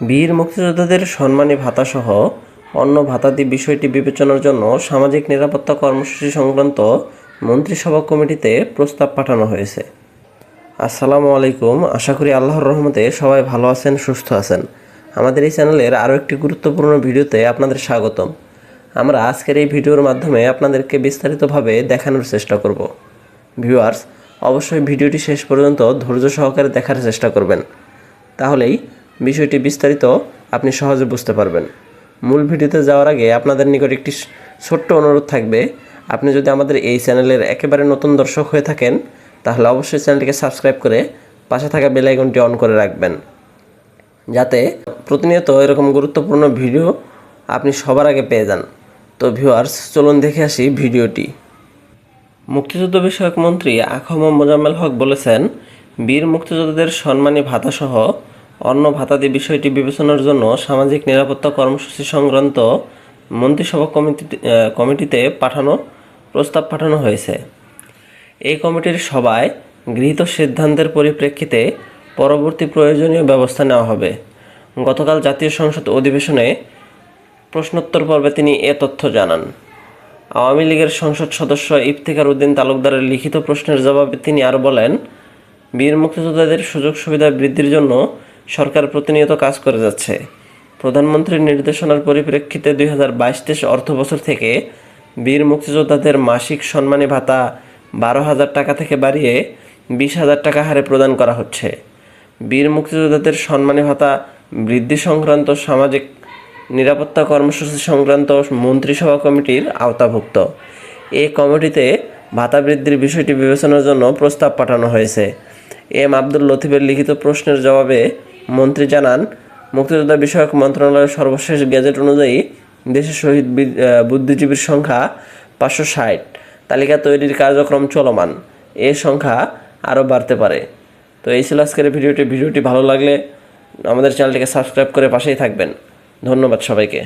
বীর মুক্তিযোদ্ধাদের সম্মানী ভাতাসহ অন্য ভাতাদি বিষয়টি বিবেচনার জন্য সামাজিক নিরাপত্তা কর্মসূচি সংক্রান্ত মন্ত্রিসভা কমিটিতে প্রস্তাব পাঠানো হয়েছে। আসসালামু আলাইকুম। আশা করি আল্লাহর রহমতে সবাই ভালো আছেন, সুস্থ আছেন। আমাদের এই চ্যানেলের আরও একটি গুরুত্বপূর্ণ ভিডিওতে আপনাদের স্বাগতম। আমরা আজকের এই ভিডিওর মাধ্যমে আপনাদেরকে বিস্তারিতভাবে দেখানোর চেষ্টা করব। ভিউয়ার্স, অবশ্যই ভিডিওটি শেষ পর্যন্ত ধৈর্য সহকারে দেখার চেষ্টা করবেন, তাহলেই বিষয়টি বিস্তারিত আপনি সহজে বুঝতে পারবেন। মূল ভিডিওতে যাওয়ার আগে আপনাদের নিকট একটি ছোট্ট অনুরোধ থাকবে, আপনি যদি আমাদের এই চ্যানেলের একেবারে নতুন দর্শক হয়ে থাকেন তাহলে অবশ্যই চ্যানেলটিকে সাবস্ক্রাইব করে পাশে থাকা বেল আইকনটি অন করে রাখবেন, যাতে প্রতিনিয়ত এরকম গুরুত্বপূর্ণ ভিডিও আপনি সবার আগে পেয়ে যান। তো ভিউয়ার্স, চলুন দেখে আসি ভিডিওটি। মুক্তিযুদ্ধ বিষয়ক মন্ত্রী আ.খ.ম. মোজাম্মেল হক বলেছেন, বীর মুক্তিযোদ্ধাদের সম্মানী ভাতাসহ অন্য ভাতাদি বিষয়টি বিবেচনার জন্য সামাজিক নিরাপত্তা কর্মসূচি সংক্রান্ত মন্ত্রিসভা কমিটিতে প্রস্তাব পাঠানো হয়েছে। এই কমিটির সভায় গৃহীত সিদ্ধান্তের পরিপ্রেক্ষিতে পরবর্তী প্রয়োজনীয় ব্যবস্থা নেওয়া হবে। গতকাল জাতীয় সংসদ অধিবেশনে প্রশ্নোত্তর পর্বে তিনি এ তথ্য জানান। আওয়ামী লীগের সংসদ সদস্য ইফতেখার উদ্দিন তালুকদারের লিখিত প্রশ্নের জবাবে তিনি আরও বলেন, বীর মুক্তিযোদ্ধাদের সুযোগ সুবিধা বৃদ্ধির জন্য সরকার প্রতিনিয়ত কাজ করে যাচ্ছে। প্রধানমন্ত্রীর নির্দেশনার পরিপ্রেক্ষিতে 2022-23 অর্থবছর থেকে বীর মুক্তিযোদ্ধাদের মাসিক সম্মানী ভাতা 12,000 টাকা থেকে বাড়িয়ে 20,000 টাকা হারে প্রদান করা হচ্ছে। বীর মুক্তিযোদ্ধাদের সম্মানী ভাতা বৃদ্ধি সংক্রান্ত সামাজিক নিরাপত্তা কর্মসূচি সংক্রান্ত মন্ত্রিসভা কমিটির আওতাভুক্ত। এই কমিটিতে ভাতা বৃদ্ধির বিষয়টি বিবেচনার জন্য প্রস্তাব পাঠানো হয়েছে। এম আব্দুল লতিফের লিখিত প্রশ্নের জবাবে মন্ত্রী জানান, মুক্তিযোদ্ধা বিষয়ক মন্ত্রণালয়ের সর্বশেষ গেজেট অনুযায়ী দেশে শহীদ বুদ্ধিজীবীর সংখ্যা 560। তালিকা তৈরির কার্যক্রম চলমান। এ সংখ্যা আরও বাড়তে পারে। তো এই ছিল আজকের ভিডিওটি ভালো লাগলে আমাদের চ্যানেলটিকে সাবস্ক্রাইব করে পাশেই থাকবেন। ধন্যবাদ সবাইকে।